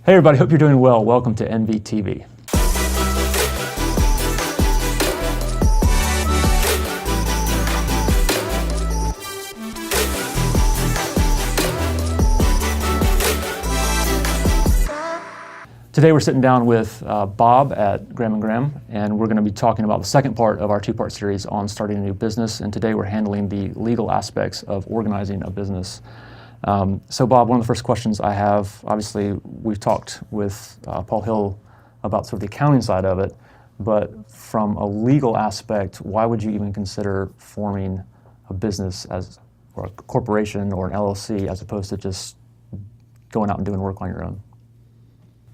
Hey everybody, hope you're doing well. Welcome to NVTV. Today we're sitting down with Bob at Graham & Graham, and we're going to be talking about the second part of our two-part series on starting a new business, and today we're handling the legal aspects of organizing a business. So Bob, one of the first questions I have, obviously we've talked with Paul Hill about sort of the accounting side of it, but from a legal aspect, why would you even consider forming a business or a corporation or an LLC as opposed to just going out and doing work on your own?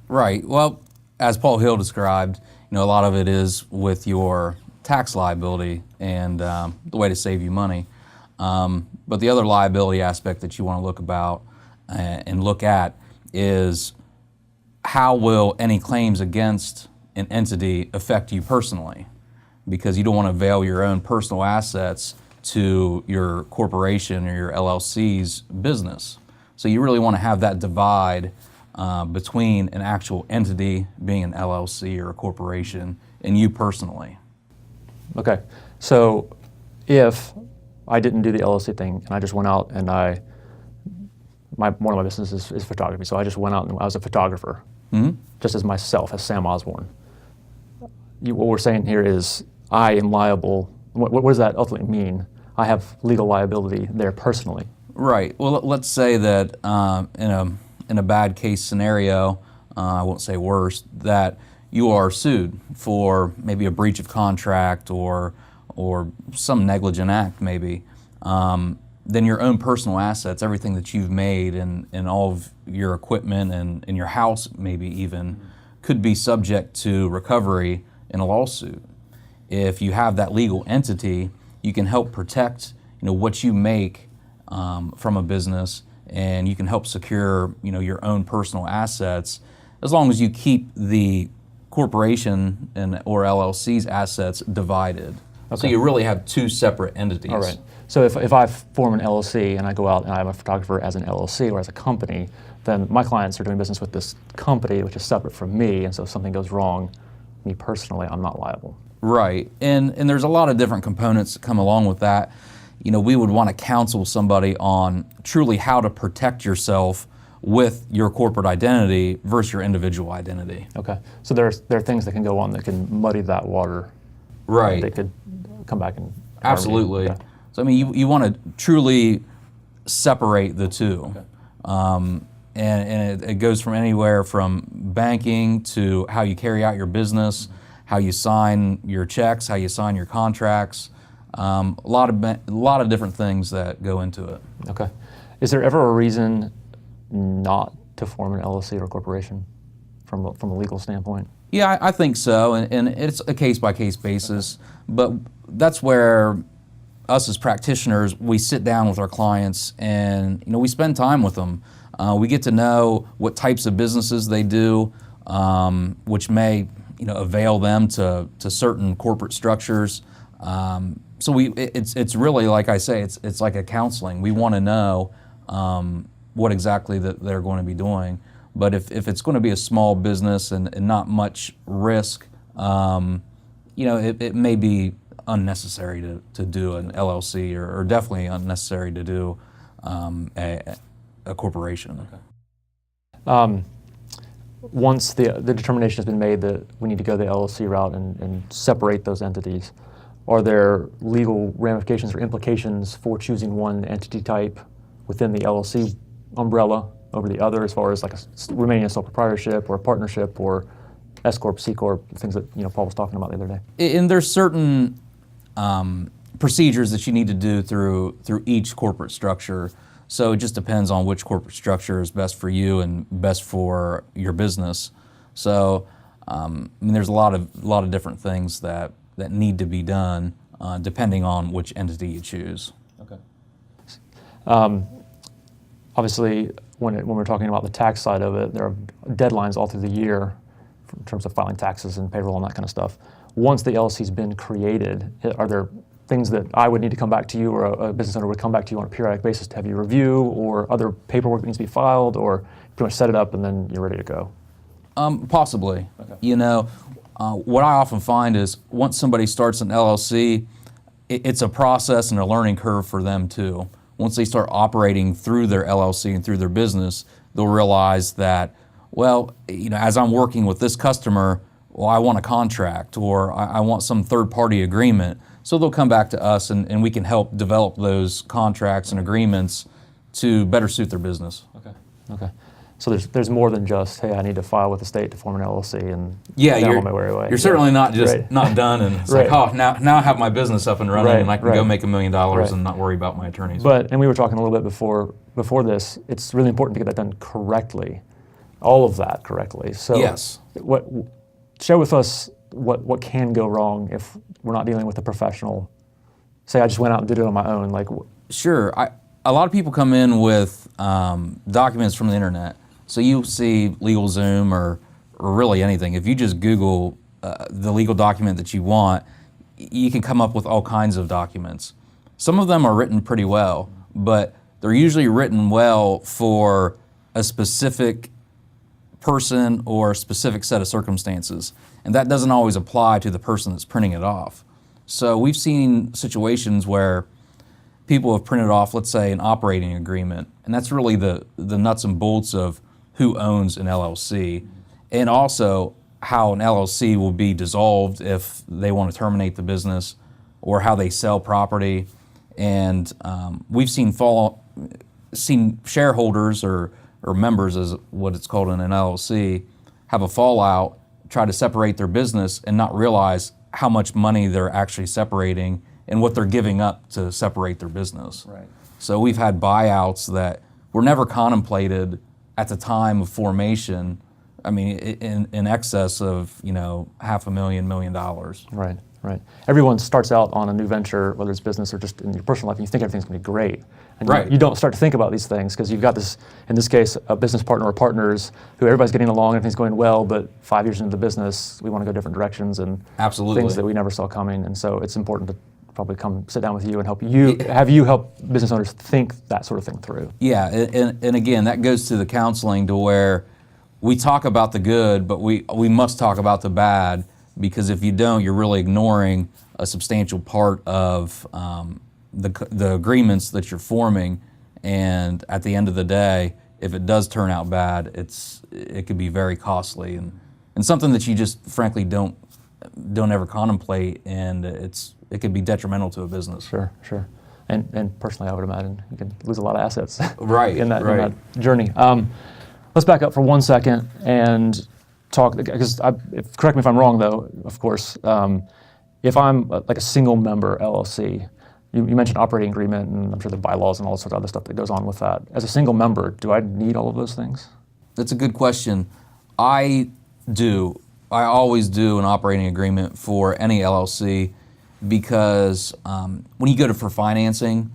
Right. Well, as Paul Hill described, a lot of it is with your tax liability and the way to save you money. But the other liability aspect that you want to look at is how will any claims against an entity affect you personally? Because you don't want to avail your own personal assets to your corporation or your LLC's business. So you really want to have that divide between an actual entity, being an LLC or a corporation, and you personally. Okay, so if I didn't do the LLC thing and I just went out and one of my businesses is photography, so I just went out and I was a photographer, just as myself, as Sam Osborne. What we're saying here is I am liable. What does that ultimately mean? I have legal liability there personally. Right. Well, let's say that in a bad case scenario, I won't say worse, that you are sued for maybe a breach of contract or some negligent act maybe, then your own personal assets, everything that you've made and all of your equipment and your house maybe even, could be subject to recovery in a lawsuit. If you have that legal entity, you can help protect what you make from a business, and you can help secure your own personal assets as long as you keep the corporation or LLC's assets divided. Okay. So you really have two separate entities. All right. So if I form an LLC and I go out and I'm a photographer as an LLC or as a company, then my clients are doing business with this company, which is separate from me, and so if something goes wrong, me personally, I'm not liable. Right. And there's a lot of different components that come along with that. We would want to counsel somebody on truly how to protect yourself with your corporate identity versus your individual identity. Okay. So there are things that can go on that can muddy that water. Right. They could come back and absolutely. Okay. So you want to truly separate the two. Okay. And it goes from anywhere from banking to how you carry out your business, how you sign your checks, how you sign your contracts. A lot of different things that go into it. Okay. Is there ever a reason not to form an LLC or a corporation from a legal standpoint? Yeah, I think so, and it's a case-by-case basis, but that's where us as practitioners, we sit down with our clients and we spend time with them. We get to know what types of businesses they do, which may avail them to certain corporate structures. So it's really, like I say, it's like a counseling. We want to know what exactly that they're going to be doing. But if it's going to be a small business and not much risk, it may be unnecessary to do an LLC or definitely unnecessary to do a corporation. Okay. Once the determination has been made that we need to go the LLC route and separate those entities, are there legal ramifications or implications for choosing one entity type within the LLC umbrella over the other, as far as like remaining a sole proprietorship or a partnership or S Corp, C Corp, things that Paul was talking about the other day? And there's certain procedures that you need to do through each corporate structure. So it just depends on which corporate structure is best for you and best for your business. So there's a lot of different things that need to be done depending on which entity you choose. Okay. Obviously, when we're talking about the tax side of it, there are deadlines all through the year in terms of filing taxes and payroll and that kind of stuff. Once the LLC's been created, are there things that I would need to come back to you, or a business owner would come back to you on a periodic basis to have you review, or other paperwork that needs to be filed, or pretty much set it up and then you're ready to go? Possibly. You know, what I often find is once somebody starts an LLC, it's a process and a learning curve for them too. Once they start operating through their LLC and through their business, they'll realize that, well, you know, as I'm working with this customer, well, I want a contract or I want some third-party agreement. So they'll come back to us and we can help develop those contracts and agreements to better suit their business. Okay. So there's more than just, hey, I need to file with the state to form an LLC and Yeah, I'm on my merry way. you're certainly not just Right. not done and it's Right. like, oh, now I have my business up and running Right, and I can right. go make $1 million Right. and not worry about my attorneys. And we were talking a little bit before this, it's really important to get that done correctly, all of that correctly. So Yes. share with us what can go wrong if we're not dealing with a professional. Say I just went out and did it on my own, like Sure. A lot of people come in with documents from the internet. So you see LegalZoom or really anything. If you just Google the legal document that you want, you can come up with all kinds of documents. Some of them are written pretty well, but they're usually written well for a specific person or a specific set of circumstances. And that doesn't always apply to the person that's printing it off. So we've seen situations where people have printed off, let's say, an operating agreement, and that's really the nuts and bolts of who owns an LLC, and also how an LLC will be dissolved if they want to terminate the business, or how they sell property. And we've seen shareholders or members, as what it's called in an LLC, have a fallout, try to separate their business, and not realize how much money they're actually separating and what they're giving up to separate their business. Right. So we've had buyouts that were never contemplated at the time of formation. I mean, in excess of, you know, $500,000, $1 million. Right. Everyone starts out on a new venture, whether it's business or just in your personal life, and you think everything's going to be great. And Right. you don't start to think about these things because you've got this, in this case, a business partner or partners who everybody's getting along, everything's going well, but 5 years into the business, we want to go different directions and Absolutely. things that we never saw coming. And so it's important to probably come sit down with you and have you help business owners think that sort of thing through. Yeah, and again, that goes to the counseling to where we talk about the good, but we must talk about the bad, because if you don't, you're really ignoring a substantial part of the agreements that you're forming. And at the end of the day, if it does turn out bad, it could be very costly and something that you just frankly don't ever contemplate, and it could be detrimental to a business. Sure. And personally, I would imagine you can lose a lot of assets Right, in that right. journey. Let's back up for 1 second and talk, because correct me if I'm wrong though, of course, if I'm like a single member LLC, you mentioned operating agreement, and I'm sure the bylaws and all sorts of other stuff that goes on with that. As a single member, do I need all of those things? That's a good question. I always do an operating agreement for any LLC, because when you go for financing,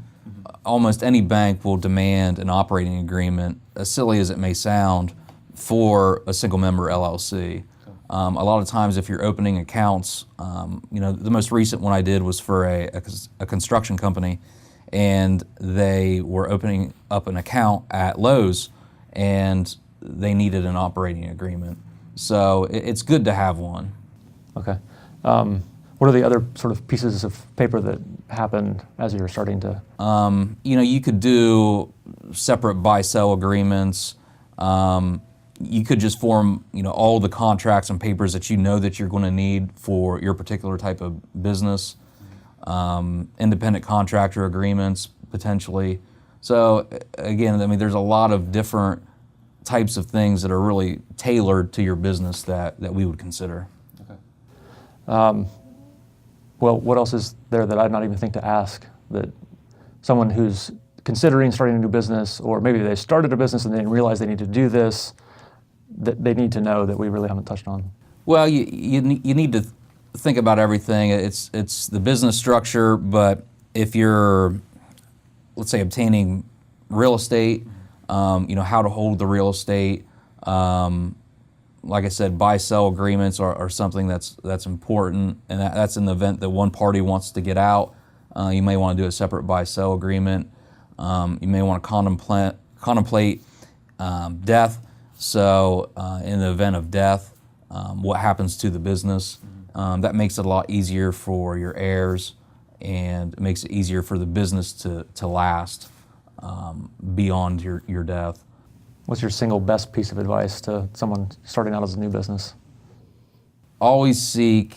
almost any bank will demand an operating agreement, as silly as it may sound, for a single member LLC. A lot of times if you're opening accounts, the most recent one I did was for a construction company, and they were opening up an account at Lowe's, and they needed an operating agreement. So it's good to have one. Okay. What are the other sort of pieces of paper that happened as you were starting to? You could do separate buy-sell agreements. You could just form, all the contracts and papers that that you're going to need for your particular type of business. Independent contractor agreements, potentially. So again, I mean, there's a lot of different types of things that are really tailored to your business that we would consider. Okay. Well, what else is there that I'd not even think to ask that someone who's considering starting a new business, or maybe they started a business and they didn't realize they need to do this, that they need to know that we really haven't touched on? Well, you need to think about everything. It's the business structure, but if you're, let's say, obtaining real estate, how to hold the real estate. Like I said, buy-sell agreements are something that's important, and that's in the event that one party wants to get out. You may want to do a separate buy-sell agreement. You may want to contemplate death. So in the event of death, what happens to the business? That makes it a lot easier for your heirs, and it makes it easier for the business to last beyond your death. What's your single best piece of advice to someone starting out as a new business? Always seek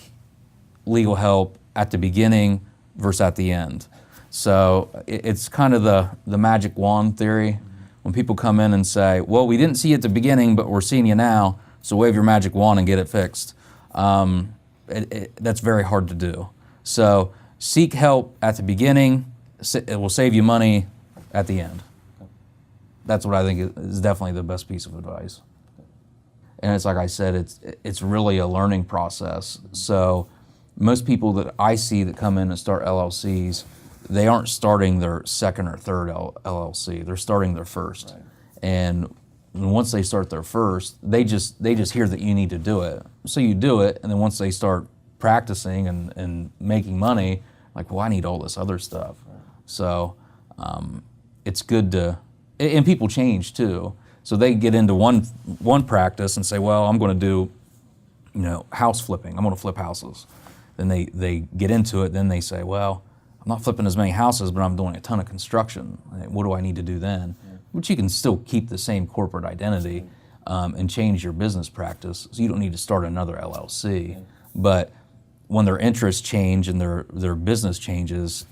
legal help at the beginning versus at the end. So it's kind of the magic wand theory. When people come in and say, well, we didn't see you at the beginning, but we're seeing you now, so wave your magic wand and get it fixed. That's very hard to do. So seek help at the beginning. It will save you money at the end. That's what I think is definitely the best piece of advice. And it's like I said, it's really a learning process. So most people that I see that come in and start LLCs, they aren't starting their second or third LLC. They're starting their first. Right. And once they start their first, they just hear that you need to do it. So you do it, and then once they start practicing and making money, like, well, I need all this other stuff. Right. So it's good to, and people change too. So they get into one practice and say, well, I'm going to do, house flipping. I'm going to flip houses. Then they get into it. Then they say, well, I'm not flipping as many houses, but I'm doing a ton of construction. What do I need to do then? Yeah. Which you can still keep the same corporate identity and change your business practice. So you don't need to start another LLC. Yeah. But when their interests change and their business changes,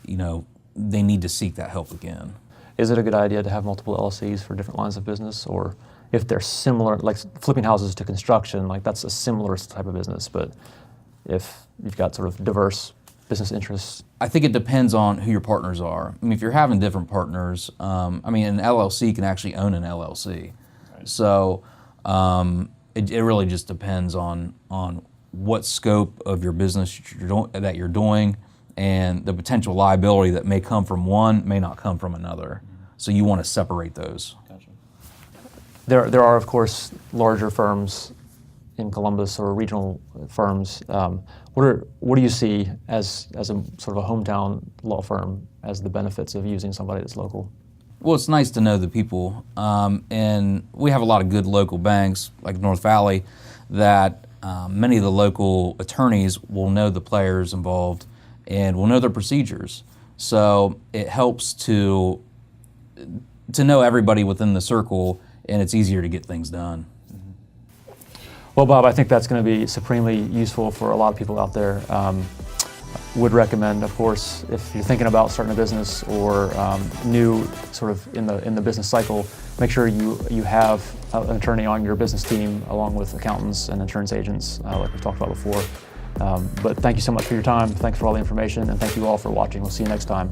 they need to seek that help again. Is it a good idea to have multiple LLCs for different lines of business? Or if they're similar, like flipping houses to construction, like that's a similar type of business, but if you've got sort of diverse business interests? I think it depends on who your partners are. I mean, if you're having different partners, an LLC can actually own an LLC. Right. So it really just depends on what scope of your business that you're doing, and the potential liability that may come from one may not come from another. So you want to separate those. Gotcha. There are, of course, larger firms in Columbus or regional firms. What do you see as a sort of a hometown law firm as the benefits of using somebody that's local? Well, it's nice to know the people, and we have a lot of good local banks like North Valley that many of the local attorneys will know the players involved and will know their procedures. So it helps to know everybody within the circle, and it's easier to get things done. Well, Bob, I think that's going to be supremely useful for a lot of people out there. Would recommend, of course, if you're thinking about starting a business or new sort of in the business cycle, make sure you have an attorney on your business team along with accountants and insurance agents, like we've talked about before. But thank you so much for your time. Thanks for all the information, and thank you all for watching. We'll see you next time.